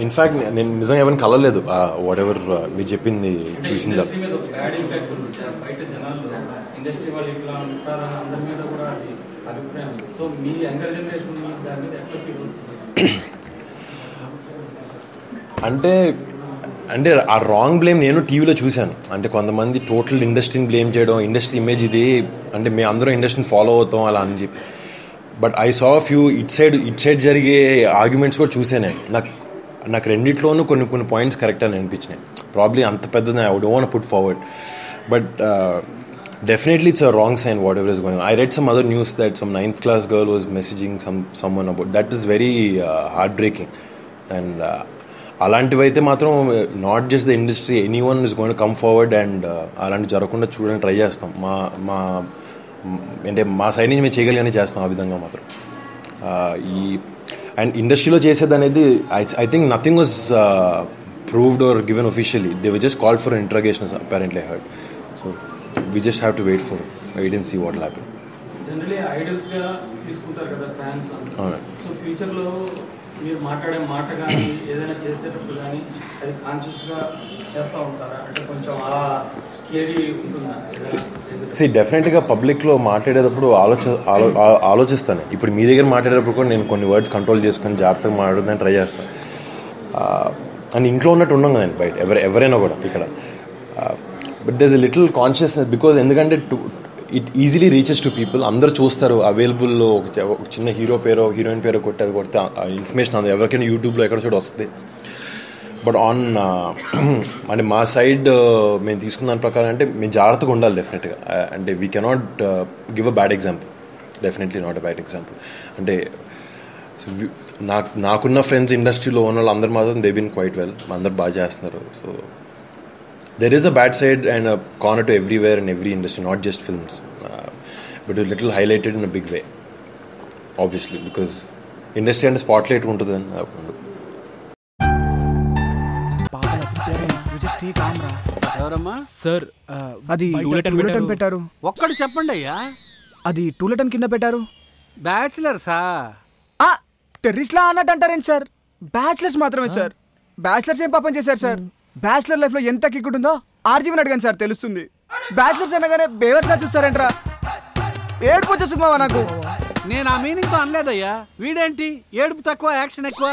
In fact నేను నిజంగా ఎవరిని కలవలేదు వాట్ ఎవర్ మీరు చెప్పింది చూసిందా. అంటే అంటే ఆ రాంగ్ బ్లేమ్ నేను టీవీలో చూశాను. అంటే కొంతమంది టోటల్ ఇండస్ట్రీని బ్లేమ్ చేయడం, ఇండస్ట్రీ ఇమేజ్ ఇది, అంటే మేము అందరం ఇండస్ట్రీని ఫాలో అవుతాం అలా అని చెప్పి. But I saw few it side జరిగే ఆర్గ్యుమెంట్స్ కూడా చూసాను. నాకు రెండిట్లోనూ కొన్ని పాయింట్స్ కరెక్ట్ అని అనిపించినాయి. ప్రాబ్లీ అంత పెద్దది I would want put forward, but definitely it's a wrong sign whatever is going on. I read some other news that some 9th class girl was messaging someone about that. Is very heartbreaking. And అలాంటివైతే మాత్రం not just the industry, any one is going to come forward and అలాంటి జరగకుండా చూడడానికి try చేస్తాం. అంటే మా side నుంచి మేము చేయగలిగానే చేస్తాం ఆ విధంగా మాత్రం. అండ్ ఇండస్ట్రీలో చేసేది అనేది I think nothing was proved or given officially. They were just called for interrogations apparently, I heard. So we just have to wait and see what will happen. Generally idols ga తీసుకుంటారు కదా fans. So future లో మీరు మాట్లాడే మాట కానీ ఏదైనా చేసేటప్పుడు కానీ అది కాన్షియస్ గా చేస్తూ ఉంటారా? అంటే కొంచెం అలా స్కేరీ ఉంటుందా? డెఫినెట్గా పబ్లిక్లో మాట్లాడేటప్పుడు ఆలోచిస్తాను. ఇప్పుడు మీ దగ్గర మాట్లాడేటప్పుడు కూడా నేను కొన్ని వర్డ్స్ కంట్రోల్ చేసుకొని జాగ్రత్తగా మాట్లాడడానికి ట్రై చేస్తాను. అండ్ ఇంట్లో ఉన్నట్టు ఉన్నాం కదండి బయట ఎవరైనా కూడా ఇక్కడ. But there is a little consciousness because ఎందుకంటే it easily reaches to people. అందరూ చూస్తారు అవైలబుల్లో ఒక చిన్న హీరో పేరో హీరోయిన్ పేరో కొడితే ఇన్ఫర్మేషన్ అంది ఎవరికైనా యూట్యూబ్లో ఎక్కడ చోట వస్తుంది. బట్ అంటే మా సైడ్ మేము తీసుకున్న దాని ప్రకారం అంటే మేము జాగ్రత్తగా ఉండాలి డెఫినెట్గా. అంటే we cannot give a bad example, definitely not a bad example. అంటే నాకున్న ఫ్రెండ్స్ ఇండస్ట్రీలో ఉన్న వాళ్ళు అందరు మాత్రం దే బీన్ క్వైట్ వెల్, అందరు బాగా చేస్తున్నారు. So there is a bad side and a corner to everywhere in every industry, not just films, but a little highlighted in a big way, obviously, because industry and spotlight untudu then you just take camera. ఎవరమ్మా sir అది టూలెటన్ పెట్టారు. ఒక్కడు చెప్పండి అయ్యా. అది టూలెటన్ కింద పెట్టారు. బ్యాచిలర్సా? టెర్రరిస్ట్లా అన్నట్టు అంటారేంటి సార్? బ్యాచిలర్స్ మాత్రమే సార్. బ్యాచిలర్స్ ఏం పాపం చేశారు సార్? బ్యాచిలర్ లైఫ్ లో ఎంత కిక్ ఉంటుందో ఆర్జీవన్ అడగండి సార్, తెలుస్తుంది. బ్యాచిలర్స్ అనగానే బేవర్స్గా చూస్తారేంట్రా? ఏడుపు వచ్చేస్తుంది మావా నాకు. నేను ఆ మీనింగ్తో అనలేదయ్యా. వీడేంటి ఏడుపు తక్కువ యాక్షన్ ఎక్కువ.